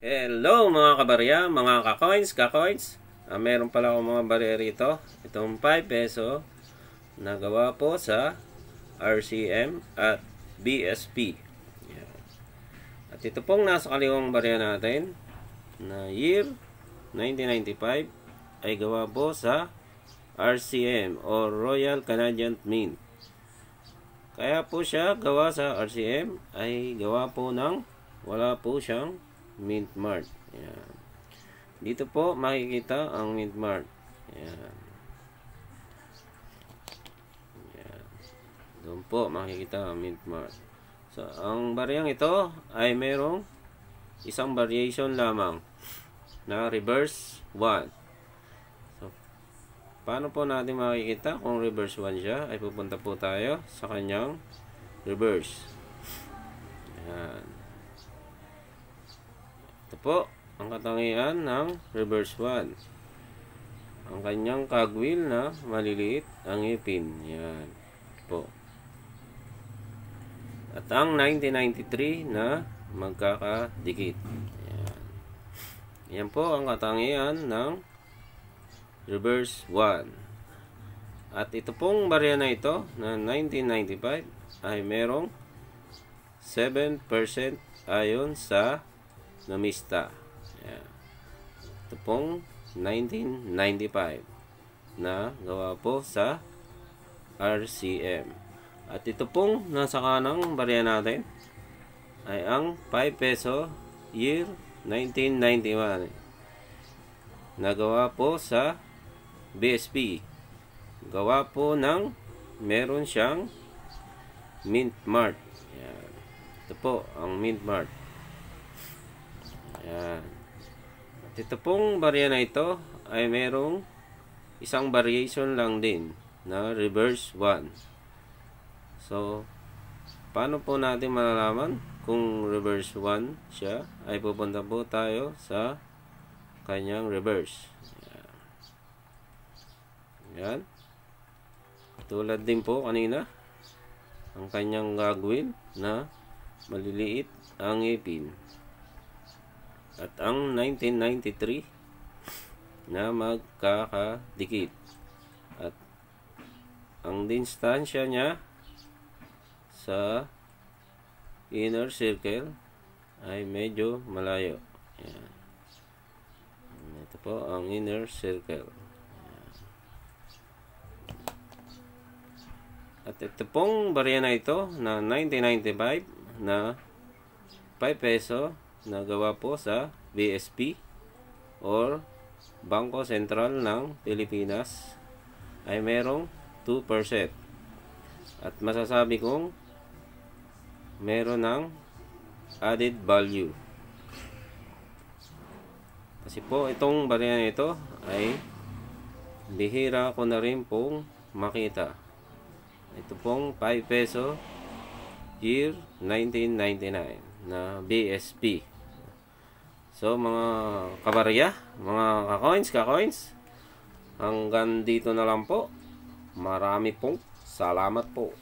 Hello mga kabarya, mga ka-coins. Meron pala akong mga barya rito. Itong 5 peso na gawa po sa RCM at BSP. Yan. At ito pong nasa kaliwang barya natin na year 1995 ay gawa po sa RCM or Royal Canadian Mint. Kaya po siya gawa sa RCM ay gawa po ng wala po siyang Mint Mart. Ayan. Dito po makikita ang Mint Mart. Ayan. Ayan. Doon po makikita ang Mint Mart. So, ang bariyang ito ay merong isang variation lamang na reverse 1. So, paano po natin makikita kung reverse 1 siya? Ay pupunta po tayo sa kanyang reverse. Ayan. Ito po ang katangian ng reverse 1. Ang kanyang cogwheel na maliliit ang ngipin. Yan. Ito po. At ang 1993 na magkakadikit. Yan. Yan po ang katangian ng reverse 1. At ito pong barya na ito na 1995 ay merong 7% ayon sa Numista. Ayan. Ito pong 1995 na gawa po sa RCM. At ito pong nasa kanang barya natin ay ang 5 peso year 1991 na gawa po sa BSP. Gawa po ng meron siyang Mint Mart. Ayan. Ito po ang Mint Mart. Ayan. At ito pong barya na ito ay merong isang variation lang din na reverse 1. So, paano po natin malalaman kung reverse 1 siya? Ay pupunta po tayo sa kanyang reverse. Ayan. Ayan. Tulad din po kanina ang kanyang gagawin na maliliit ang ngipin. At ang 1993 na magkakadikit. At ang distansya niya sa inner circle ay medyo malayo. Ayan. Ito po ang inner circle. Ayan. At ito pong barya na ito na 1995 na 5 peso na gawa po sa BSP or Bangko Sentral ng Pilipinas ay merong 2%. At masasabi kong meron ng added value. Kasi po itong barya na ito ay bihira ko na rin pong makita. Ito pong 5 peso year 1999 na BSP. So mga kabarya, mga ka-coins, hanggang dito na lang po. Marami pong salamat po.